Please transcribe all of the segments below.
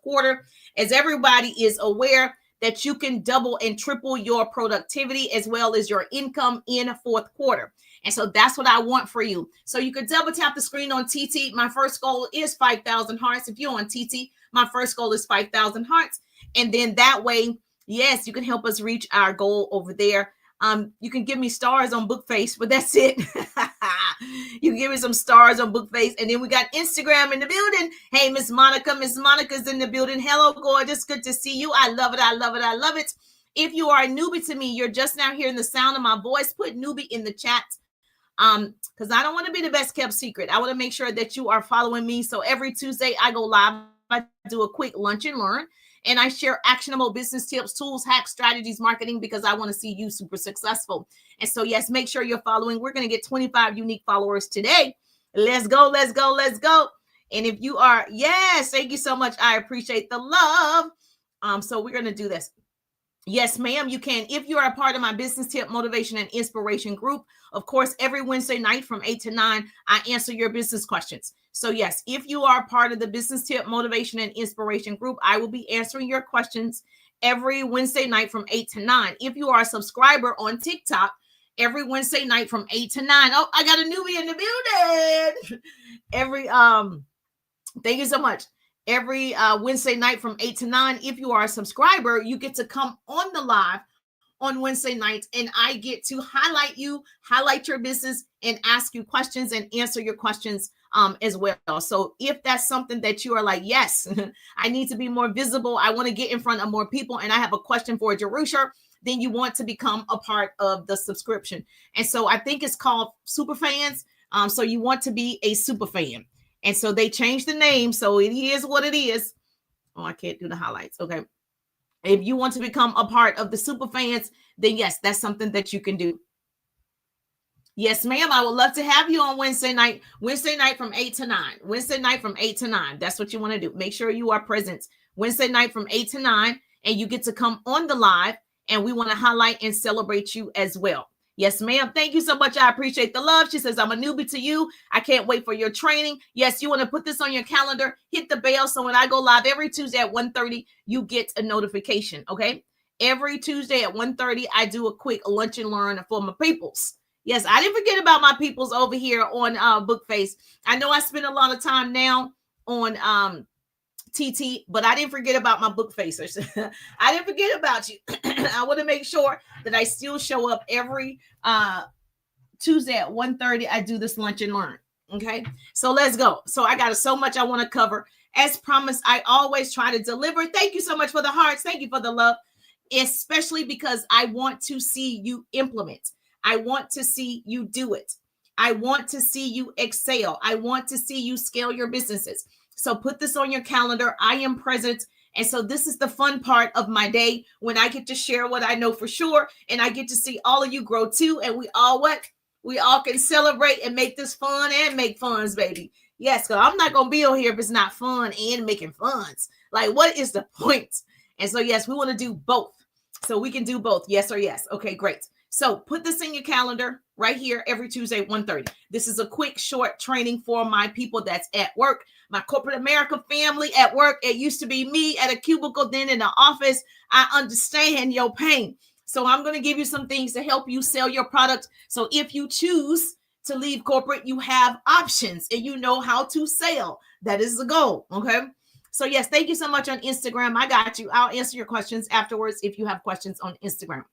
quarter, as everybody is aware that you can double and triple your productivity as well as your income in fourth quarter. And so that's what I want for you. So you could double tap the screen on TT. My first goal is 5,000 hearts. If you're on TT, my first goal is 5,000 hearts. And then that way, yes, you can help us reach our goal over there. You can give me stars on Bookface, but that's it. You can give me some stars on Bookface. And then we got Instagram in the building. Hey, Miss Monica. Miss Monica's in the building. Hello, gorgeous. Good to see you. I love it. I love it. I love it. If you are a newbie to me, you're just now hearing the sound of my voice, put newbie in the chat. Because I don't want to be the best kept secret. I want to make sure that you are following me. So every Tuesday I go live. I do a quick lunch and learn. And I share actionable business tips, tools, hacks, strategies, marketing, because I want to see you super successful. And so, yes, make sure you're following. We're going to get 25 unique followers today. Let's go, let's go, let's go. And if you are, yes, thank you so much. I appreciate the love. So we're going to do this. Yes, ma'am, you can. If you are a part of my business tip, motivation, and inspiration group, of course, every Wednesday night from 8 to 9, I answer your business questions. So yes, if you are part of the business tip, motivation, and inspiration group, I will be answering your questions every Wednesday night from 8 to 9. If you are a subscriber on TikTok, every Wednesday night from 8 to 9. Oh, I got a newbie in the building. Thank you so much. Every Wednesday night from 8 to 9. If you are a subscriber, you get to come on the live on Wednesday nights, and I get to highlight you, highlight your business, and ask you questions and answer your questions as well. So if that's something that you are like, yes, I need to be more visible, I want to get in front of more people, and I have a question for Jerusha, then you want to become a part of the subscription. And so I think it's called Super Fans. So you want to be a super fan. And so they changed the name. So it is what it is. Oh, I can't do the highlights. Okay. If you want to become a part of the super fans, then yes, that's something that you can do. Yes, ma'am. I would love to have you on Wednesday night from 8 to 9. Wednesday night from 8 to 9. That's what you want to do. Make sure you are present Wednesday night from 8 to 9, and you get to come on the live, and we want to highlight and celebrate you as well. Yes, ma'am. Thank you so much. I appreciate the love. She says, I'm a newbie to you. I can't wait for your training. Yes, you want to put this on your calendar. Hit the bell. So when I go live every Tuesday at 1:30, you get a notification. Okay. Every Tuesday at 1:30, I do a quick lunch and learn for my peoples. Yes, I didn't forget about my peoples over here on Bookface. I know I spend a lot of time now on TT, but I didn't forget about my book facers. I didn't forget about you. I want to make sure that I still show up every Tuesday at 1:30. I do this lunch and learn. Okay, so let's go. So I got so much I want to cover. As promised, I always try to deliver. Thank you so much for the hearts. Thank you for the love, especially because I want to see you implement. I want to see you do it. I want to see you excel. I want to see you scale your businesses. So put this on your calendar. I am present. And so this is the fun part of my day when I get to share what I know for sure. And I get to see all of you grow too. And we all can celebrate and make this fun and make funds, baby. Yes, because I'm not going to be on here if it's not fun and making funds. Like, what is the point? And so, yes, we want to do both. So we can do both. Yes or yes. Okay, great. So put this in your calendar right here every Tuesday, 1:30. This is a quick, short training for my people that's at work. My corporate America family at work. It used to be me at a cubicle, then in the office. I understand your pain. So I'm going to give you some things to help you sell your product. So if you choose to leave corporate, you have options and you know how to sell. That is the goal. Okay. So yes, thank you so much on Instagram. I got you. I'll answer your questions afterwards if you have questions on Instagram.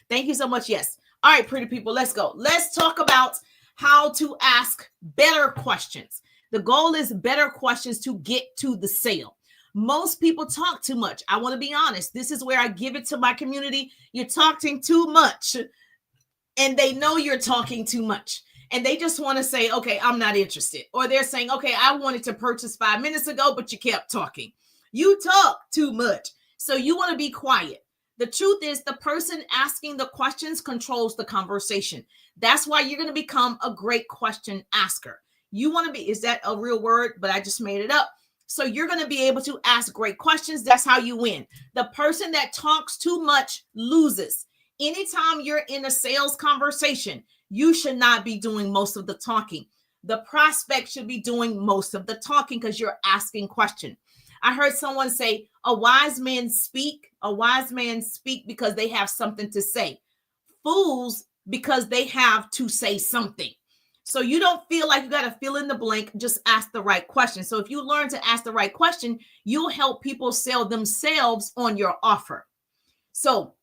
Thank you so much. Yes. All right, pretty people, let's go. Let's talk about how to ask better questions. The goal is better questions to get to the sale. Most people talk too much. I want to be honest. This is where I give it to my community. You're talking too much, and they know you're talking too much. And they just want to say, okay, I'm not interested. Or they're saying, okay, I wanted to purchase 5 minutes ago, but you kept talking. You talk too much. So you want to be quiet. The truth is the person asking the questions controls the conversation. That's why you're going to become a great question asker. You want to be, is that a real word? But I just made it up. So you're going to be able to ask great questions. That's how you win. The person that talks too much loses. Anytime you're in a sales conversation, you should not be doing most of the talking. The prospect should be doing most of the talking because you're asking questions. I heard someone say, a wise man speak because they have something to say. Fools because they have to say something. So you don't feel like you got to fill in the blank, just ask the right question. So if you learn to ask the right question, you'll help people sell themselves on your offer. So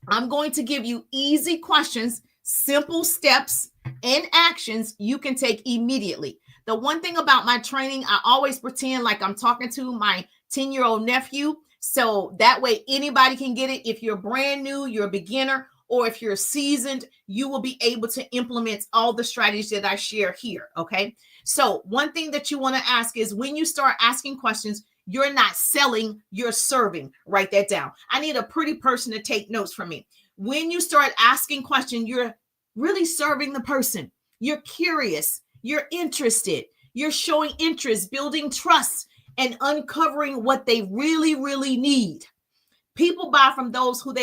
I'm going to give you easy questions, simple steps and actions you can take immediately. The one thing about my training, I always pretend like I'm talking to my 10-year-old nephew. So that way anybody can get it. If you're brand new, you're a beginner, or if you're seasoned, you will be able to implement all the strategies that I share here. Okay. So one thing that you want to ask is, when you start asking questions, you're not selling, you're serving. Write that down. I need a pretty person to take notes from me. When you start asking questions, you're really serving the person. You're curious. You're interested. You're showing interest, building trust, and uncovering what they really, really need. People buy from those who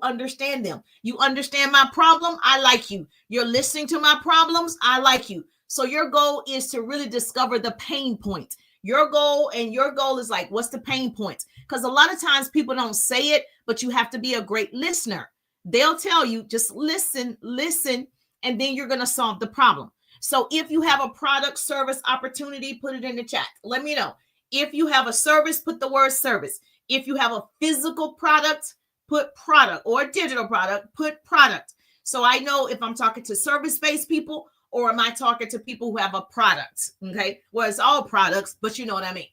understand them. You understand my problem, I like you. You're listening to my problems, I like you. So your goal is to really discover the pain point. Your goal is like, what's the pain point? Because a lot of times people don't say it, but you have to be a great listener. They'll tell you, just listen, and then you're going to solve the problem. So if you have a product, service, opportunity, put it in the chat. Let me know. If you have a service, put the word service. If you have a physical product, put product, or a digital product, put product. So I know if I'm talking to service-based people, or am I talking to people who have a product? Okay. Well, it's all products, but you know what I mean.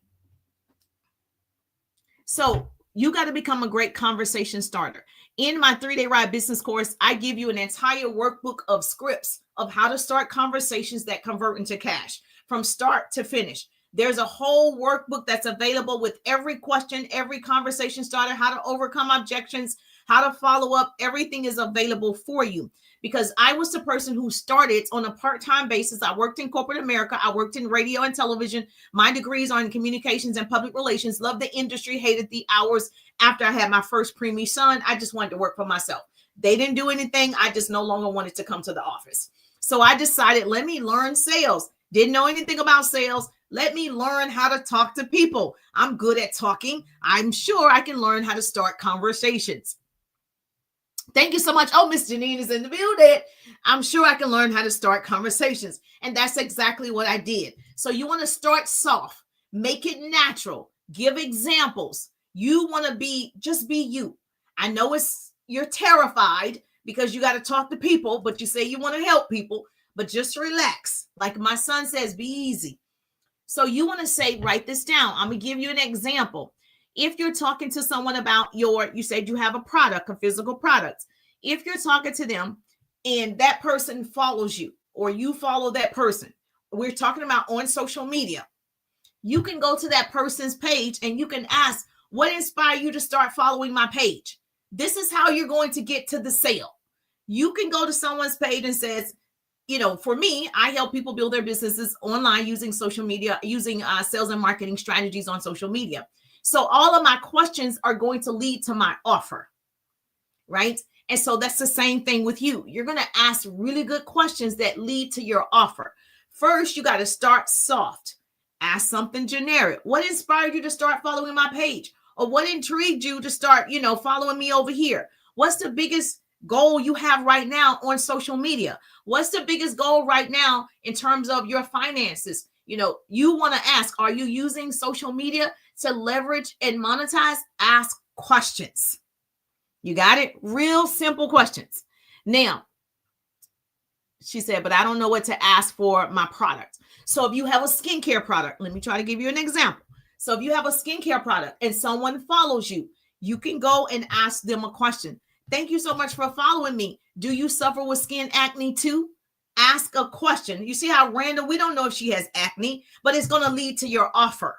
So you got to become a great conversation starter. In my 3-day Ride business course, I give you an entire workbook of scripts of how to start conversations that convert into cash from start to finish. There's a whole workbook that's available with every question, every conversation starter, how to overcome objections, how to follow up. Everything is available for you, because I was the person who started on a part-time basis. I worked in corporate America. I worked in radio and television. My degrees are in communications and public relations. Loved the industry, hated the hours. After I had my first preemie son, I just wanted to work for myself. They didn't do anything. I just no longer wanted to come to the office. So I decided, let me learn sales. Didn't know anything about sales. Let me learn how to talk to people. I'm good at talking. I'm sure I can learn how to start conversations. Thank you so much. Oh, Miss Janine is in the building. I'm sure I can learn how to start conversations. And that's exactly what I did. So you want to start soft, make it natural, give examples. You want to just be you. I know you're terrified because you got to talk to people, but you say you want to help people, but just relax. Like my son says, be easy. So you want to say, write this down. I'm going to give you an example. If you're talking to someone about you said you have a product, a physical product. If you're talking to them and that person follows you, or you follow that person, we're talking about on social media, you can go to that person's page and you can ask, what inspired you to start following my page? This is how you're going to get to the sale. You can go to someone's page and says, for me, I help people build their businesses online using social media, using sales and marketing strategies on social media. So all of my questions are going to lead to my offer, right? And so that's the same thing with you. You're going to ask really good questions that lead to your offer. First, you got to start soft. Ask something generic. What inspired you to start following my page? Or what intrigued you to start, following me over here? What's the biggest goal you have right now on social media? What's the biggest goal right now in terms of your finances? You want to ask, are you using social media to leverage and monetize? Ask questions. You got it? Real simple questions. Now, she said, but I don't know what to ask for my product. So if you have a skincare product, let me try to give you an example. So if you have a skincare product and someone follows you, you can go and ask them a question. Thank you so much for following me. Do you suffer with skin acne too? Ask a question. You see how random? We don't know if she has acne, but it's going to lead to your offer.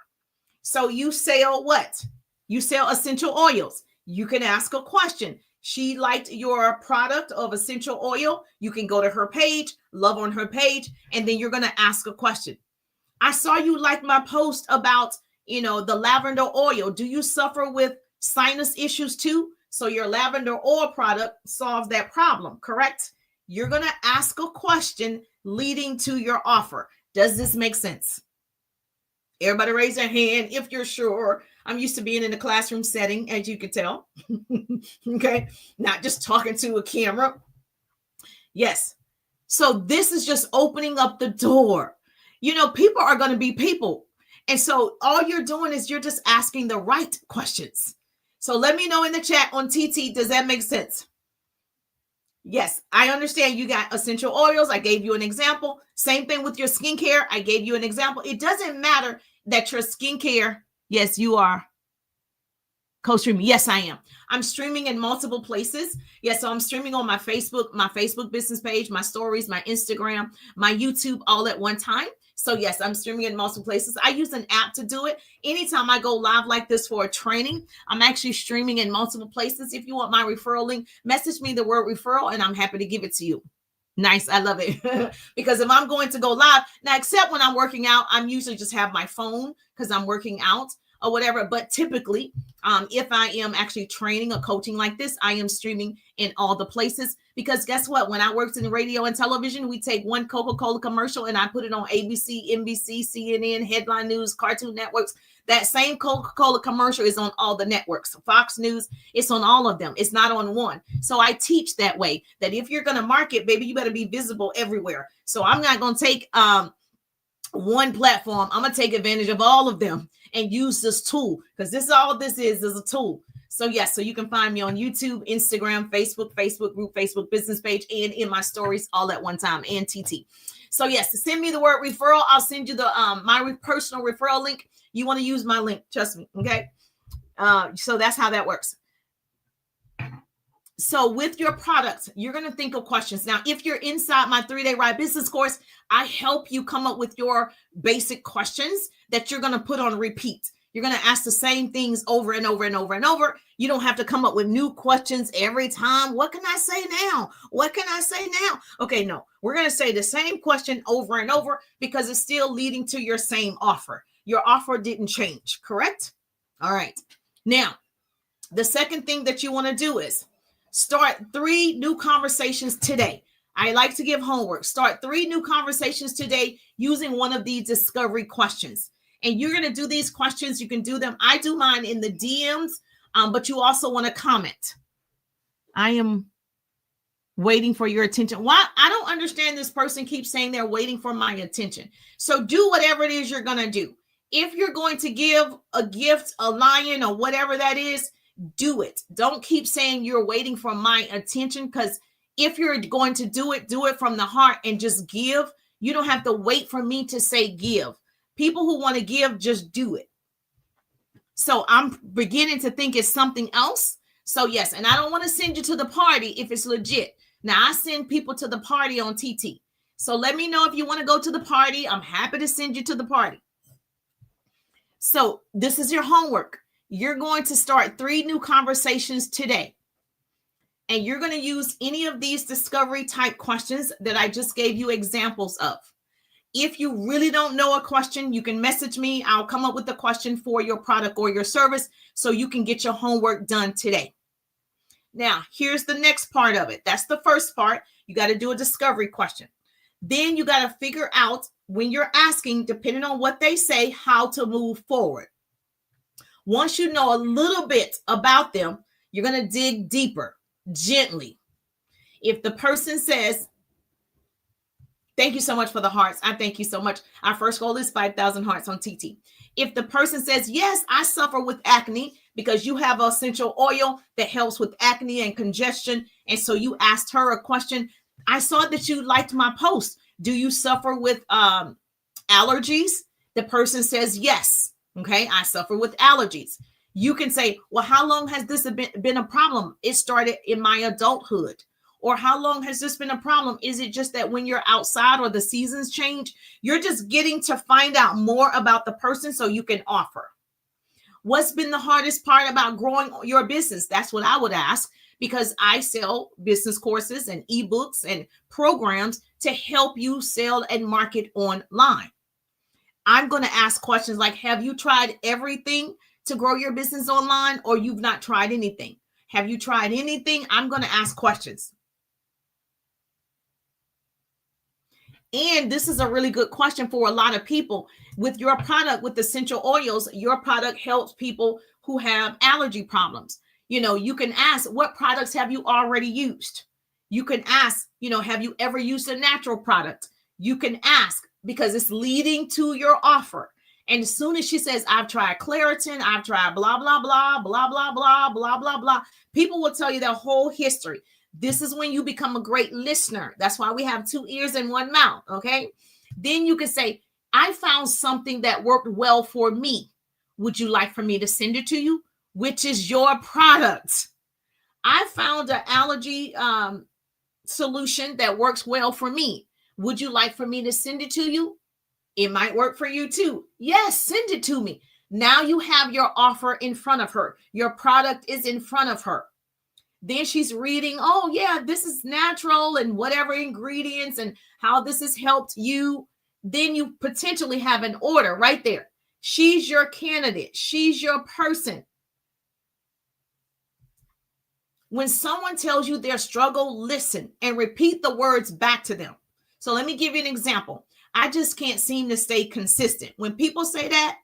So you sell what? You sell essential oils. You can ask a question. She liked your product of essential oil. You can go to her page, love on her page, and then you're going to ask a question. I saw you like my post about, the lavender oil. Do you suffer with sinus issues too? So your lavender oil product solves that problem, correct? You're going to ask a question leading to your offer. Does this make sense? Everybody raise their hand if you're sure. I'm used to being in a classroom setting, as you can tell. Okay. Not just talking to a camera. Yes. So this is just opening up the door. You know, people are going to be people. And so all you're doing is you're just asking the right questions. So let me know in the chat on TT, does that make sense? Yes, I understand you got essential oils. I gave you an example. Same thing with your skincare. I gave you an example. It doesn't matter that your skincare, yes, you are co-streaming. Yes, I am. I'm streaming in multiple places. Yes, so I'm streaming on my Facebook business page, my stories, my Instagram, my YouTube, all at one time. So yes, I'm streaming in multiple places. I use an app to do it. Anytime I go live like this for a training, I'm actually streaming in multiple places. If you want my referral link, message me the word referral and I'm happy to give it to you. Nice. I love it. Because if I'm going to go live now, except when I'm working out, I'm usually just have my phone because I'm working out or whatever. But typically, if I am actually training or coaching like this, I am streaming in all the places. Because guess what? When I worked in radio and television, we take one Coca-Cola commercial and I put it on ABC, NBC, CNN, Headline News, Cartoon Networks. That same Coca-Cola commercial is on all the networks. Fox News, it's on all of them. It's not on one. So I teach that way, that if you're going to market, baby, you better be visible everywhere. So I'm not going to take one platform. I'm going to take advantage of all of them and use this tool, because this is a tool. So yes, so you can find me on YouTube, Instagram, Facebook group, Facebook business page, and in my stories all at one time, and TT. So yes, to send me the word referral, I'll send you the my personal referral link. You want to use my link, trust me, okay? So that's how that works. So with your products, you're going to think of questions. Now, if you're inside my 3-day Ride Business course, I help you come up with your basic questions that you're going to put on repeat. You're going to ask the same things over and over and over and over. You don't have to come up with new questions every time. What can I say now? What can I say now? Okay, no, we're going to say the same question over and over because it's still leading to your same offer. Your offer didn't change, correct? All right. Now, the second thing that you want to do is start 3 new conversations today. I like to give homework. Start 3 new conversations today using one of these discovery questions. And you're going to do these questions. You can do them. I do mine in the DMs, but you also want to comment. I am waiting for your attention. Why? I don't understand this person keeps saying they're waiting for my attention. So do whatever it is you're going to do. If you're going to give a gift, a lion, or whatever that is, do it. Don't keep saying you're waiting for my attention, because if you're going to do it from the heart and just give. You don't have to wait for me to say give. People who want to give, just do it. So I'm beginning to think it's something else. So yes, and I don't want to send you to the party if it's legit. Now I send people to the party on TT. So let me know if you want to go to the party. I'm happy to send you to the party. So this is your homework. You're going to start 3 new conversations today. And you're going to use any of these discovery type questions that I just gave you examples of. If you really don't know a question, you can message me. I'll come up with a question for your product or your service so you can get your homework done today. Now, here's the next part of it. That's the first part. You got to do a discovery question. Then you got to figure out when you're asking, depending on what they say, how to move forward. Once you know a little bit about them, you're going to dig deeper, gently. If the person says, thank you so much for the hearts. I thank you so much. Our first goal is 5,000 hearts on TT. If the person says, yes, I suffer with acne, because you have an essential oil that helps with acne and congestion, and so you asked her a question. I saw that you liked my post. Do you suffer with allergies? The person says, yes. Okay, I suffer with allergies. You can say, well, how long has this been a problem? It started in my adulthood. Or how long has this been a problem? Is it just that when you're outside or the seasons change, you're just getting to find out more about the person so you can offer? What's been the hardest part about growing your business? That's what I would ask, because I sell business courses and ebooks and programs to help you sell and market online. I'm going to ask questions like, have you tried everything to grow your business online, or you've not tried anything? Have you tried anything? I'm going to ask questions. And this is a really good question for a lot of people. With your product, with essential oils, your product helps people who have allergy problems. You can ask, what products have you already used? You can ask, have you ever used a natural product? You can ask because it's leading to your offer. And as soon as she says, I've tried Claritin, I've tried blah, blah, blah, blah, blah, blah, blah, blah, blah, people will tell you their whole history. This is when you become a great listener. That's why we have 2 ears and 1 mouth. Okay. Then you can say, I found something that worked well for me. Would you like for me to send it to you? Which is your product. I found an allergy solution that works well for me. Would you like for me to send it to you? It might work for you too. Yes, send it to me. Now you have your offer in front of her. Your product is in front of her. Then she's reading, oh yeah, this is natural and whatever ingredients and how this has helped you. Then you potentially have an order right there. She's your candidate. She's your person. When someone tells you their struggle, listen and repeat the words back to them. So let me give you an example. I just can't seem to stay consistent. When people say that,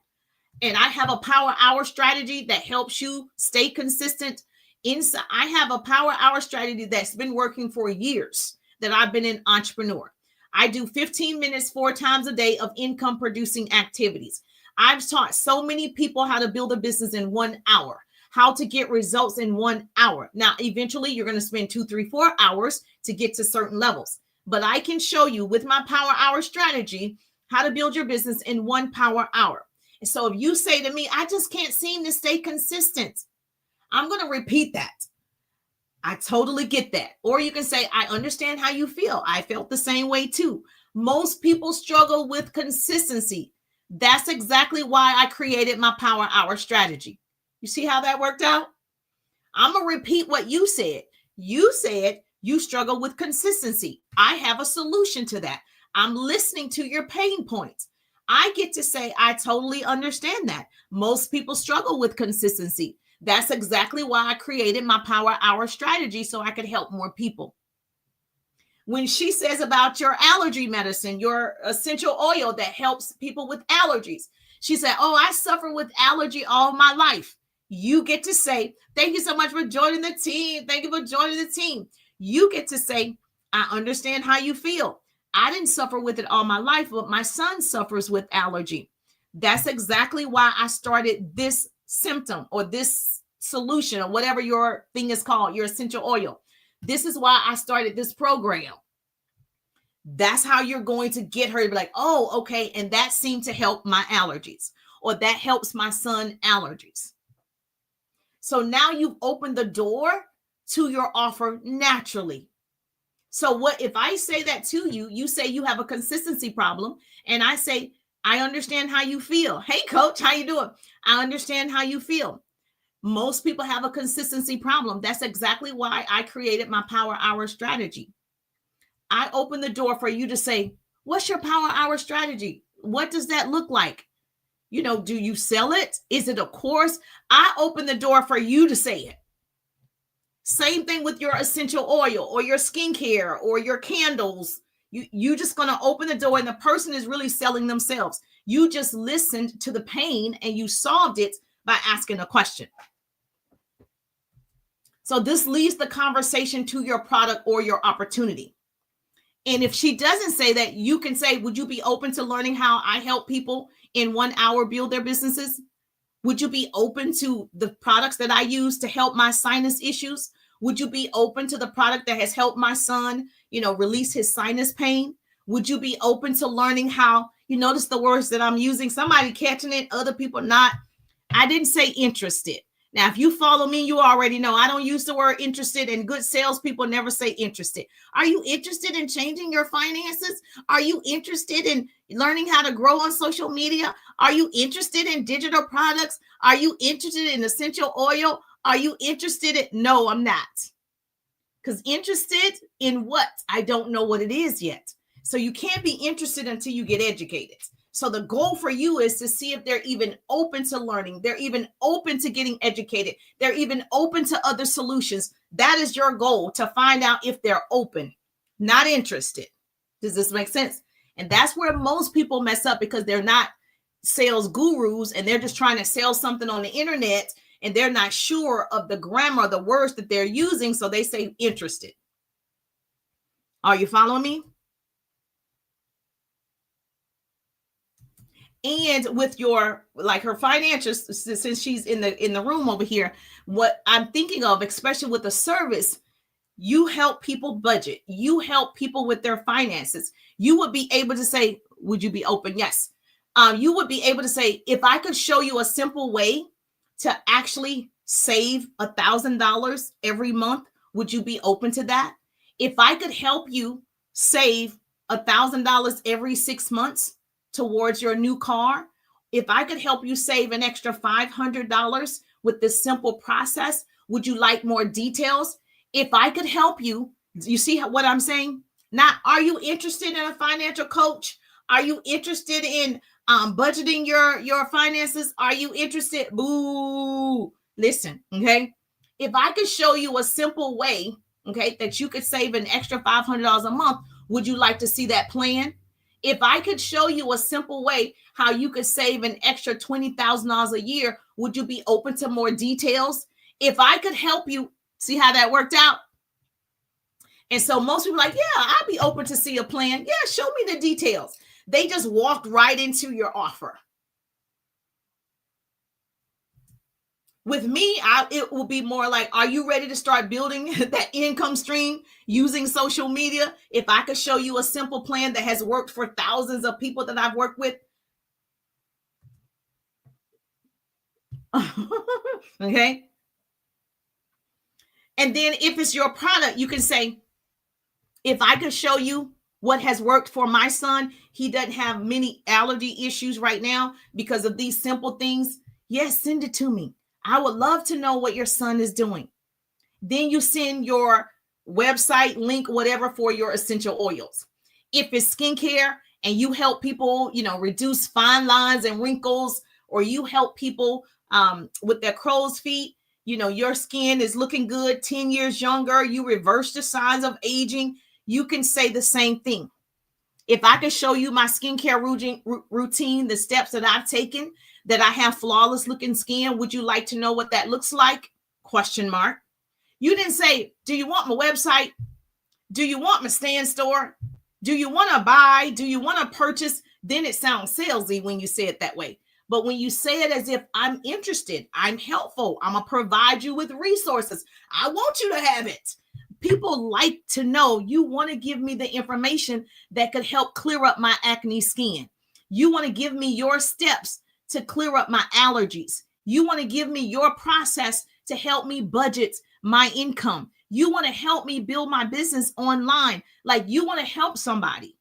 and I have a power hour strategy that helps you stay consistent. I have a power hour strategy that's been working for years that I've been an entrepreneur. I do 15 minutes 4 times a day of income producing activities. I've taught so many people how to build a business in 1 hour, how to get results in 1 hour. Now, eventually you're going to spend 2, 3, 4 hours to get to certain levels. But I can show you with my power hour strategy how to build your business in 1 power hour. And so if you say to me, I just can't seem to stay consistent, I'm going to repeat that. I totally get that. Or you can say, I understand how you feel. I felt the same way too. Most people struggle with consistency. That's exactly why I created my power hour strategy. You see how that worked out? I'm going to repeat what you said. You said you struggle with consistency. I have a solution to that. I'm listening to your pain points. I get to say, I totally understand that. Most people struggle with consistency. That's exactly why I created my power hour strategy so I could help more people. When she says about your allergy medicine, your essential oil that helps people with allergies, she said, oh, I suffer with allergy all my life. You get to say, thank you so much for joining the team. Thank you for joining the team. You get to say, I understand how you feel. I didn't suffer with it all my life, but my son suffers with allergy. That's exactly why I started this symptom or this solution or whatever your thing is called, your essential oil. This is why I started this program. That's how you're going to get her to be like, oh, okay. And that seemed to help my allergies, or that helps my son allergies. So now you've opened the door to your offer naturally. So what if I say that to you, you say you have a consistency problem, and I say, I understand how you feel. Hey, coach, how you doing? I understand how you feel. Most people have a consistency problem. That's exactly why I created my power hour strategy. I open the door for you to say, what's your power hour strategy? What does that look like? Do you sell it? Is it a course? I open the door for you to say it. Same thing with your essential oil or your skincare or your candles. You just going to open the door, and the person is really selling themselves. You just listened to the pain and you solved it by asking a question. So this leads the conversation to your product or your opportunity. And if she doesn't say that, you can say, would you be open to learning how I help people in 1 hour build their businesses? Would you be open to the products that I use to help my sinus issues? Would you be open to the product that has helped my son, release his sinus pain? Would you be open to learning how, you notice the words that I'm using, somebody catching it, other people not? I didn't say interested. Now, if you follow me, you already know I don't use the word interested, and good salespeople never say interested. Are you interested in changing your finances? Are you interested in learning how to grow on social media? Are you interested in digital products? Are you interested in essential oil? Are you interested in? No, I'm not. Because interested in what? I don't know what it is yet. So you can't be interested until you get educated. So the goal for you is to see if they're even open to learning. They're even open to getting educated. They're even open to other solutions. That is your goal, to find out if they're open, not interested. Does this make sense? And that's where most people mess up, because they're not sales gurus and they're just trying to sell something on the internet and they're not sure of the grammar, the words that they're using. So they say interested. Are you following me? And with your, like, her financials, since she's in the room over here, what I'm thinking of, especially with the service, you help people budget. You help people with their finances. You would be able to say, would you be open? Yes. You would be able to say, if I could show you a simple way to actually save $1,000 every month, would you be open to that? If I could help you save $1,000 every 6 months towards your new car, if I could help you save an extra $500 with this simple process, would you like more details? If I could help you, you see what I'm saying? Now, are you interested in a financial coach? Are you interested in budgeting your finances? Are you interested? Boo. Listen, okay? If I could show you a simple way, okay, that you could save an extra $500 a month, would you like to see that plan? If I could show you a simple way how you could save an extra $20,000 a year, would you be open to more details? If I could help you, see how that worked out? And so most people are like, yeah, I'll be open to see a plan. Yeah, show me the details. They just walked right into your offer. With me, it will be more like, are you ready to start building that income stream using social media? If I could show you a simple plan that has worked for thousands of people that I've worked with. Okay. And then if it's your product, you can say, if I could show you what has worked for my son, he doesn't have many allergy issues right now because of these simple things. Yes, send it to me. I would love to know what your son is doing. Then you send your website link, whatever, for your essential oils. If it's skincare and you help people, reduce fine lines and wrinkles, or you help people with their crow's feet, your skin is looking good, 10 years younger, you reverse the signs of aging, you can say the same thing. If I can show you my skincare routine, the steps that I've taken, that I have flawless looking skin, would you like to know what that looks like? ? You didn't say, do you want my website? Do you want my stand store? Do you want to buy? Do you want to purchase? Then it sounds salesy when you say it that way. But when you say it as if I'm interested, I'm helpful, I'm going to provide you with resources, I want you to have it. People like to know you want to give me the information that could help clear up my acne skin. You want to give me your steps to clear up my allergies. You want to give me your process to help me budget my income. You want to help me build my business online. Like, you want to help somebody.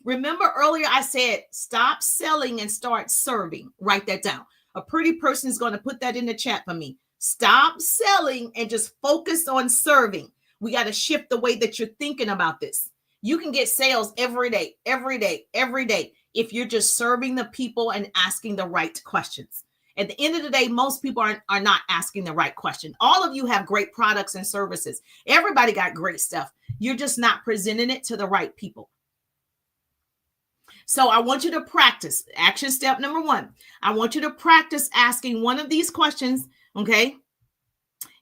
Remember earlier I said, stop selling and start serving. Write that down. A pretty person is going to put that in the chat for me. Stop selling and just focus on serving. We got to shift the way that you're thinking about this. You can get sales every day, if you're just serving the people and asking the right questions. At the end of the day, most people are not asking the right question. All of you have great products and services. Everybody got great stuff. You're just not presenting it to the right people. So I want you to practice. Action step number 1. I want you to practice asking one of these questions, okay?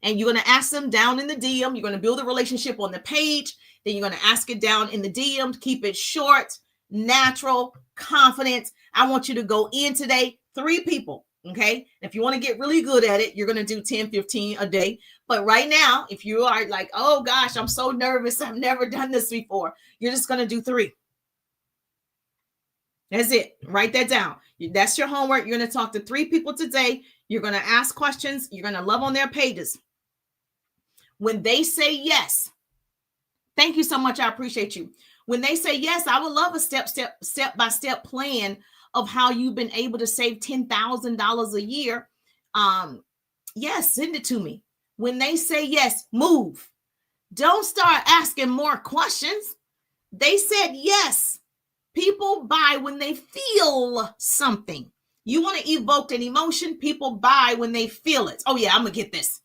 And you're going to ask them down in the DM. You're going to build a relationship on the page. Then you're going to ask it down in the DM. Keep it short, natural, confident. I want you to go in today, 3 people, okay? If you want to get really good at it, you're going to do 10, 15 a day. But right now, if you are like, oh gosh, I'm so nervous, I've never done this before, you're just going to do 3. That's it. Write that down. That's your homework. You're going to talk to 3 people today. You're going to ask questions. You're going to love on their pages. When they say yes, thank you so much. I appreciate you. When they say yes, I would love a step-by-step plan of how you've been able to save $10,000 a year. Yes, send it to me. When they say yes, move. Don't start asking more questions. They said yes. People buy when they feel something. You want to evoke an emotion, people buy when they feel it. Oh yeah, I'm going to get this.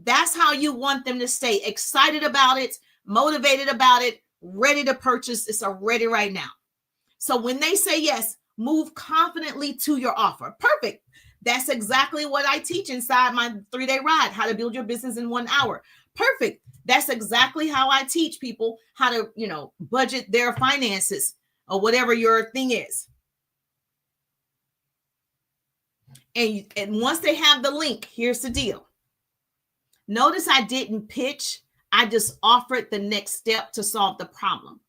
That's how you want them to stay excited about it, motivated about it, ready to purchase. It's ready right now. So when they say yes, move confidently to your offer. Perfect. That's exactly what I teach inside my 3-day ride, how to build your business in 1 hour. Perfect. That's exactly how I teach people how to, budget their finances or whatever your thing is. And once they have the link, here's the deal. Notice I didn't pitch. I just offered the next step to solve the problem.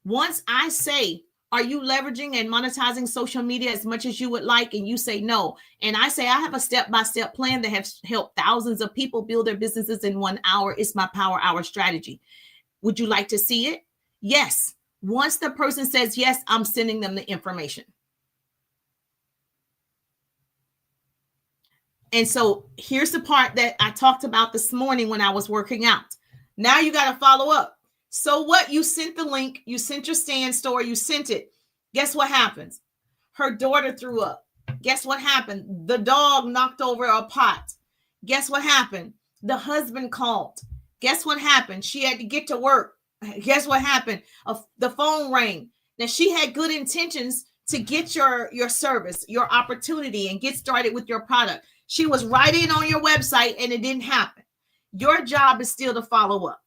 Once I say, are you leveraging and monetizing social media as much as you would like? And you say no. And I say, I have a step-by-step plan that has helped thousands of people build their businesses in 1 hour. It's my Power Hour strategy. Would you like to see it? Yes. Once the person says yes, I'm sending them the information. And so here's the part that I talked about this morning when I was working out. Now you got to follow up. So what? You sent the link, you sent your stand story, you sent it. Guess what happens? Her daughter threw up. Guess what happened? The dog knocked over a pot. Guess what happened? The husband called. Guess what happened? She had to get to work. Guess what happened? The phone rang. Now she had good intentions to get your service, your opportunity, and get started with your product. She was right in on your website and it didn't happen. Your job is still to follow up.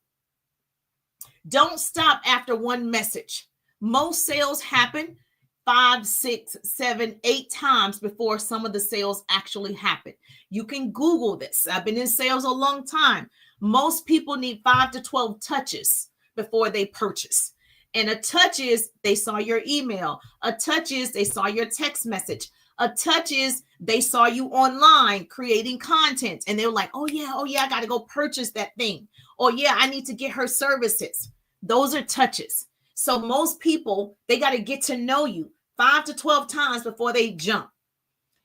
Don't stop after one message. Most sales happen 5, 6, 7, 8 times before some of the sales actually happen. You can Google this. I've been in sales a long time. Most people need 5 to 12 touches before they purchase. And a touch is they saw your email. A touch is they saw your text message. A touch is they saw you online creating content and they were like, oh yeah, I got to go purchase that thing. Or yeah, I need to get her services. Those are touches. So most people, they got to get to know you 5 to 12 times before they jump.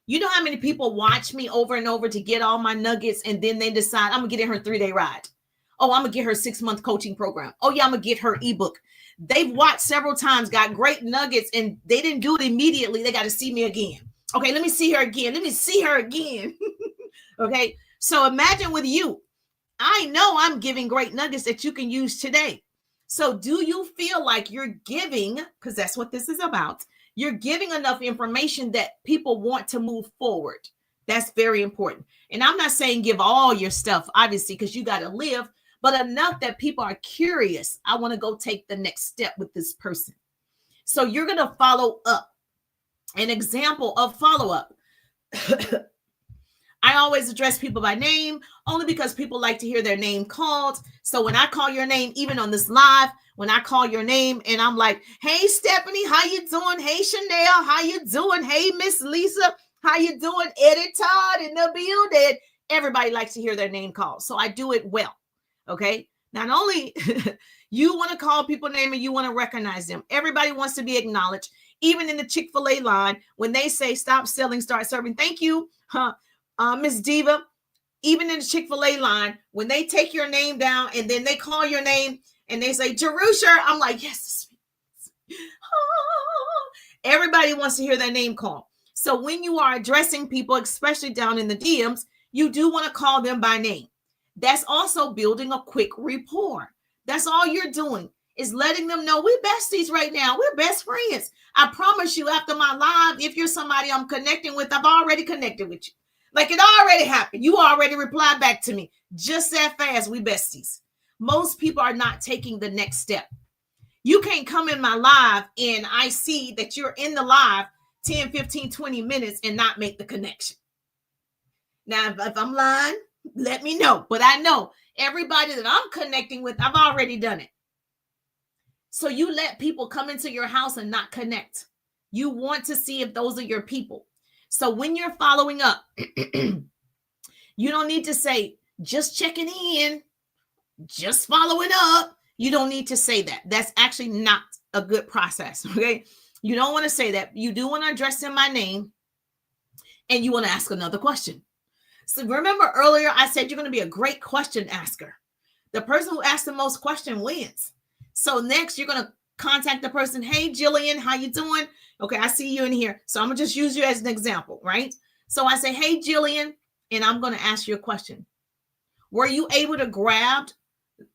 You know how many people watch me over and over to get all my nuggets and then they decide, I'm going to get in her 3-day ride. Oh, I'm going to get her 6-month coaching program. Oh yeah, I'm going to get her ebook. They've watched several times, got great nuggets, and they didn't do it immediately. They got to see me again. Okay, let me see her again. Let me see her again. Okay, so imagine with you, I know I'm giving great nuggets that you can use today. So do you feel like you're giving, because that's what this is about, you're giving enough information that people want to move forward? That's very important. And I'm not saying give all your stuff, obviously, because you got to live, but enough that people are curious. I want to go take the next step with this person. So you're going to follow up. An example of follow-up. I always address people by name only because people like to hear their name called. So when I call your name, even on this live, when I call your name and I'm like, hey, Stephanie, how you doing? Hey, Chanel, how you doing? Hey, Miss Lisa, how you doing? Eddie Todd in the building. Everybody likes to hear their name called. So I do it well. Okay. Not only you want to call people name and you want to recognize them. Everybody wants to be acknowledged. Even in the Chick-fil-A line, when they say stop selling, start serving. Thank you, Miss Diva. Even in the Chick-fil-A line, when they take your name down and then they call your name and they say, Jerusha, I'm like, yes. Everybody wants to hear their name called. So when you are addressing people, especially down in the DMs, you do want to call them by name. That's also building a quick rapport. That's all you're doing, is letting them know we're besties right now. We're best friends. I promise you, after my live, if you're somebody I'm connecting with, I've already connected with you. Like it already happened. You already replied back to me. Just that fast, we besties. Most people are not taking the next step. You can't come in my live and I see that you're in the live 10, 15, 20 minutes and not make the connection. Now, if I'm lying, let me know. But I know everybody that I'm connecting with, I've already done it. So you let people come into your house and not connect. You want to see if those are your people. So when you're following up, you don't need to say, just checking in, just following up. You don't need to say that. That's actually not a good process, okay? You don't want to say that. You do want to address them by name, and you want to ask another question. So remember earlier, I said you're going to be a great question asker. The person who asks the most question wins. So next, you're going to contact the person. Hey, Jillian, how you doing? Okay, I see you in here. So I'm going to just use you as an example, right? So I say, hey, Jillian, and I'm going to ask you a question. Were you able to grab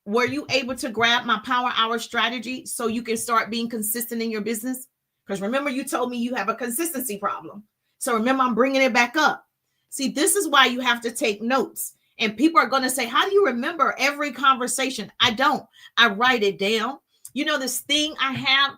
my Power Hour strategy so you can start being consistent in your business? Because remember, you told me you have a consistency problem. So remember, I'm bringing it back up. See, this is why you have to take notes. And people are going to say, how do you remember every conversation? I don't. I write it down. You know, this thing I have,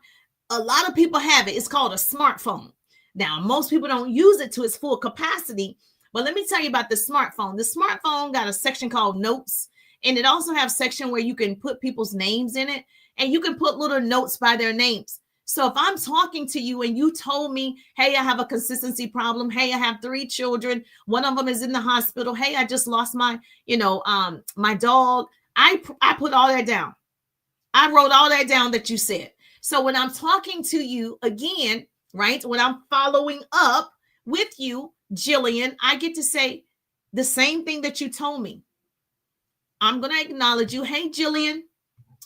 a lot of people have it. It's called a smartphone. Now, most people don't use it to its full capacity. But let me tell you about the smartphone. The smartphone got a section called notes. And it also has a section where you can put people's names in it. And you can put little notes by their names. So if I'm talking to you and you told me, hey, I have a consistency problem. Hey, I have 3 children. One of them is in the hospital. Hey, I just lost my, my dog. I put all that down. I wrote all that down that you said. So when I'm talking to you again, right, when I'm following up with you, Jillian, I get to say the same thing that you told me. I'm going to acknowledge you. Hey, Jillian.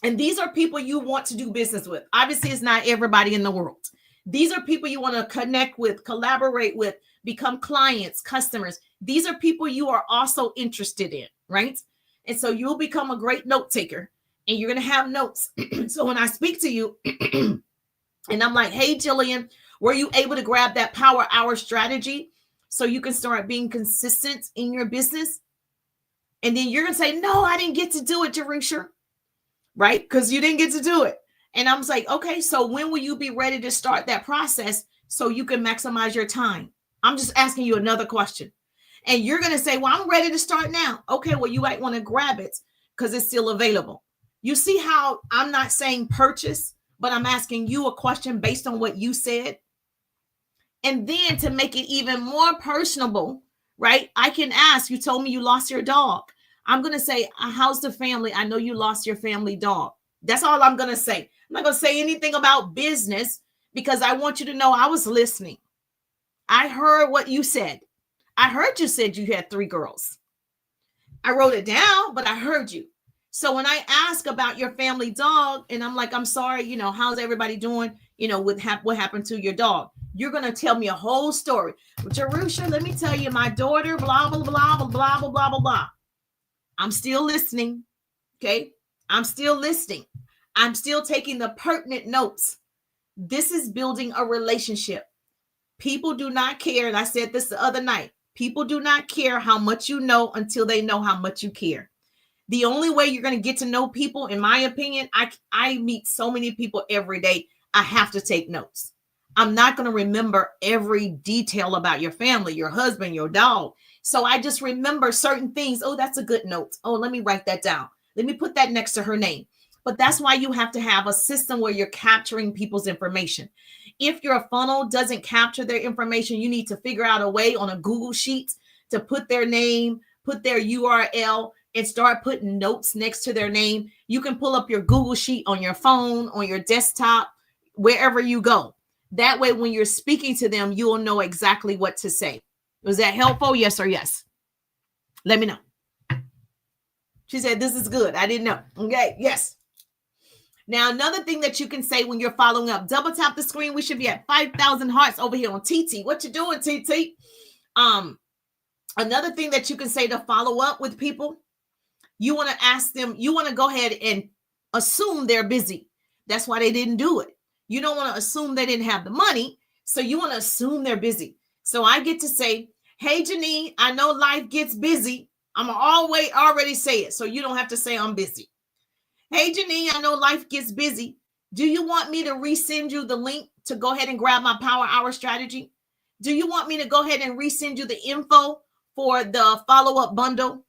And these are people you want to do business with. Obviously, it's not everybody in the world. These are people you want to connect with, collaborate with, become clients, customers. These are people you are also interested in, right? And so you'll become a great note taker and you're going to have notes. So when I speak to you and I'm like, hey, Jillian, were you able to grab that power hour strategy so you can start being consistent in your business? And then you're going to say, no, I didn't get to do it, Jerusha. Right? Because you didn't get to do it. And I'm like, okay, so when will you be ready to start that process so you can maximize your time? I'm just asking you another question. And you're going to say, well, I'm ready to start now. Okay, well, you might want to grab it because it's still available. You see how I'm not saying purchase, but I'm asking you a question based on what you said. And then to make it even more personable, right? I can ask, you told me you lost your dog. I'm going to say, how's the family? I know you lost your family dog. That's all I'm going to say. I'm not going to say anything about business because I want you to know I was listening. I heard what you said. I heard you said you had 3 girls. I wrote it down, but I heard you. So when I ask about your family dog and I'm like, I'm sorry, how's everybody doing? What happened to your dog? You're going to tell me a whole story. But Jerusha, let me tell you, my daughter, blah, blah, blah, blah, blah, blah, blah, blah, blah. I'm still listening. Okay. I'm still listening. I'm still taking the pertinent notes. This is building a relationship. People do not care. And I said this the other night. People do not care how much you know until they know how much you care. The only way you're going to get to know people, in my opinion, I meet so many people every day. I have to take notes. I'm not going to remember every detail about your family, your husband, your dog. So I just remember certain things. Oh, that's a good note. Oh, let me write that down. Let me put that next to her name. But that's why you have to have a system where you're capturing people's information. If your funnel doesn't capture their information, you need to figure out a way on a Google Sheet to put their name, put their URL, and start putting notes next to their name. You can pull up your Google Sheet on your phone, on your desktop, wherever you go. That way, when you're speaking to them, you'll know exactly what to say. Was that helpful? Yes or yes? Let me know. She said, this is good. I didn't know. Okay. Yes. Now, another thing that you can say when you're following up, double tap the screen. We should be at 5,000 hearts over here on TT. What you doing, TT? Another thing that you can say to follow up with people, you want to ask them, you want to go ahead and assume they're busy. That's why they didn't do it. You don't want to assume they didn't have the money. So you want to assume they're busy. So I get to say, hey, Janine, I know life gets busy. I'm already say it. So you don't have to say I'm busy. Hey, Janine, I know life gets busy. Do you want me to resend you the link to go ahead and grab my Power Hour strategy? Do you want me to go ahead and resend you the info for the follow-up bundle?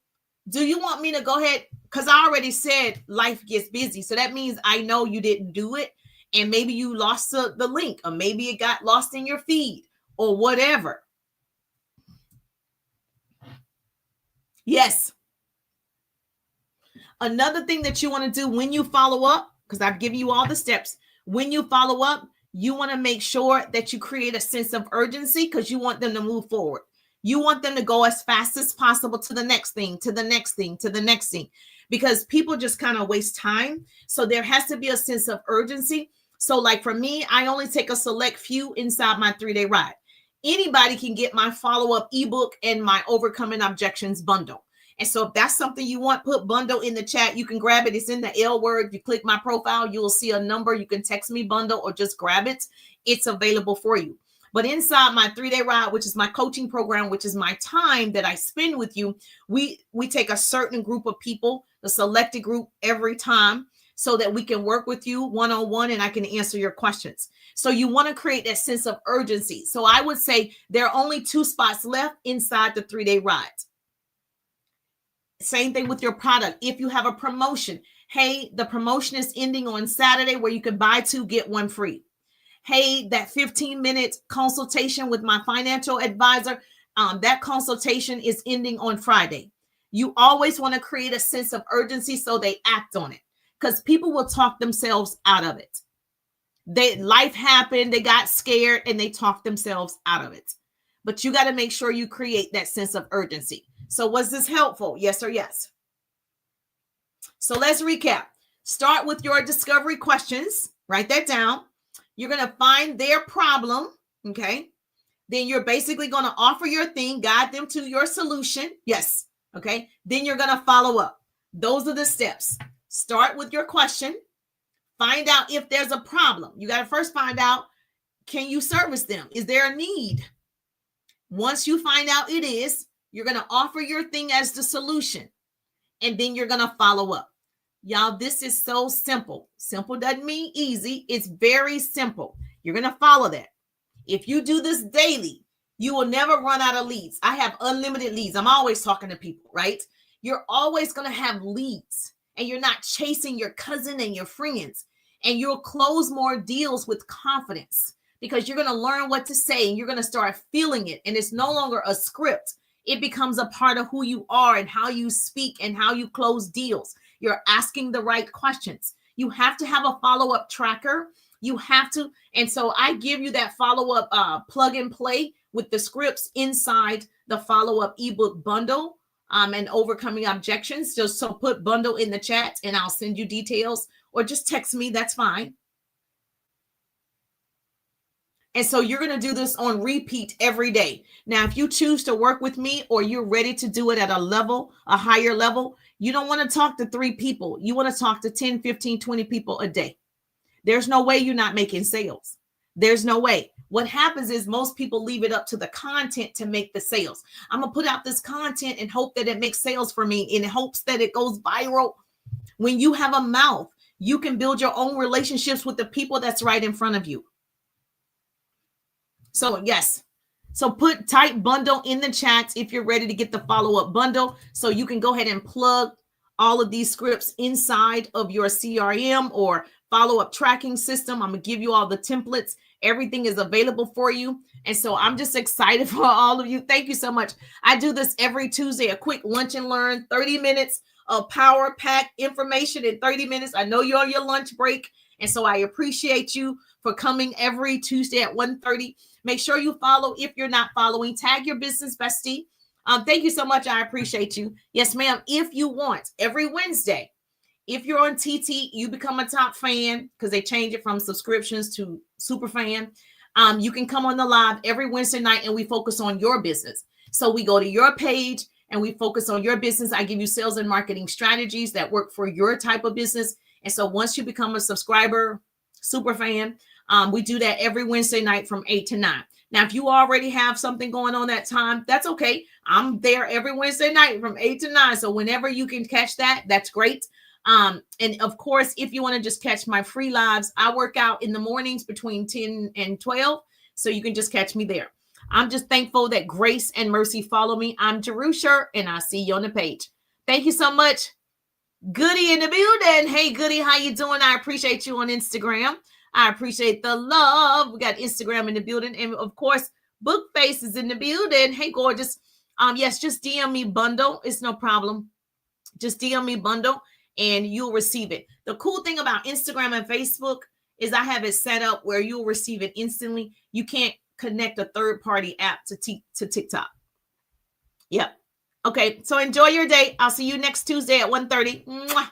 Do you want me to go ahead? Because I already said life gets busy. So that means I know you didn't do it. And maybe you lost the link, or maybe it got lost in your feed or whatever. Yes. Another thing that you want to do when you follow up, because I've given you all the steps, when you follow up, you want to make sure that you create a sense of urgency because you want them to move forward. You want them to go as fast as possible to the next thing, to the next thing, to the next thing, because people just kind of waste time. So there has to be a sense of urgency. So like for me, I only take a select few inside my 3-day ride. Anybody can get my follow-up ebook and my Overcoming Objections bundle. And so if that's something you want, put bundle in the chat. You can grab it. It's in the L word. If you click my profile, you will see a number. You can text me bundle or just grab it. it's available for you. But inside my 3-day ride, which is my coaching program, which is my time that I spend with you, we take a certain group of people, a selected group every time, so that we can work with you one-on-one and I can answer your questions. So you want to create that sense of urgency. So I would say there are only 2 spots left inside the 3-day ride. Same thing with your product. If you have a promotion, hey, the promotion is ending on Saturday where you can buy 2, get 1 free. Hey, that 15-minute consultation with my financial advisor, that consultation is ending on Friday. You always want to create a sense of urgency so they act on it, because people will talk themselves out of it. Life happened, they got scared, and they talked themselves out of it. But you got to make sure you create that sense of urgency. So was this helpful? Yes or yes? So let's recap. Start with your discovery questions. Write that down. You're going to find their problem, okay? Then you're basically going to offer your thing, guide them to your solution. Yes, okay? Then you're going to follow up. Those are the steps. Start with your question. Find out if there's a problem. You got to first find out, can you service them? Is there a need? Once you find out it is, you're going to offer your thing as the solution. And then you're going to follow up. Y'all, this is so simple. Simple doesn't mean easy. It's very simple. You're going to follow that. If you do this daily, you will never run out of leads. I have unlimited leads. I'm always talking to people, right? You're always going to have leads, and you're not chasing your cousin and your friends, and you'll close more deals with confidence because you're going to learn what to say and you're going to start feeling it. And it's no longer a script. It becomes a part of who you are and how you speak and how you close deals. You're asking the right questions. You have to have a follow-up tracker. You have to. And so I give you that follow-up plug and play with the scripts inside the follow-up ebook bundle and overcoming objections. So put bundle in the chat and I'll send you details, or just text me. That's fine. And so you're going to do this on repeat every day. Now, if you choose to work with me or you're ready to do it at a higher level, you don't want to talk to 3 people. You want to talk to 10, 15, 20 people a day. There's no way you're not making sales. There's no way. What happens is most people leave it up to the content to make the sales. I'm going to put out this content and hope that it makes sales for me in hopes that it goes viral. When you have a mouth, you can build your own relationships with the people that's right in front of you. So yes, so type bundle in the chats if you're ready to get the follow-up bundle, so you can go ahead and plug all of these scripts inside of your CRM or follow-up tracking system. I'm going to give you all the templates. Everything is available for you. And so I'm just excited for all of you. Thank you so much. I do this every Tuesday, a quick lunch and learn, 30 minutes of power-packed information in 30 minutes. I know you're on your lunch break. And so I appreciate you for coming every Tuesday at 1:30. Make sure you follow. If you're not following, tag your business bestie. Thank you so much. I appreciate you. Yes, ma'am. If you want, every Wednesday, if you're on TT, you become a top fan because they change it from subscriptions to super fan. You can come on the live every Wednesday night and we focus on your business. So we go to your page and we focus on your business. I give you sales and marketing strategies that work for your type of business. And so once you become a subscriber, super fan, we do that every Wednesday night from 8 to 9. Now, if you already have something going on that time, that's okay. I'm there every Wednesday night from 8 to 9. So whenever you can catch that, that's great. And of course, if you want to just catch my free lives, I work out in the mornings between 10 and 12. So you can just catch me there. I'm just thankful that grace and mercy follow me. I'm Jerusha, and I'll see you on the page. Thank you so much. Goody in the building. Hey, Goody, how you doing? I appreciate you on Instagram. I appreciate the love. We got Instagram in the building. And of course, Bookface is in the building. Hey, gorgeous. Yes, just DM me bundle. It's no problem. Just DM me bundle and you'll receive it. The cool thing about Instagram and Facebook is I have it set up where you'll receive it instantly. You can't connect a third-party app to TikTok. Yep. Okay, so enjoy your day. I'll see you next Tuesday at 1:30. Mwah.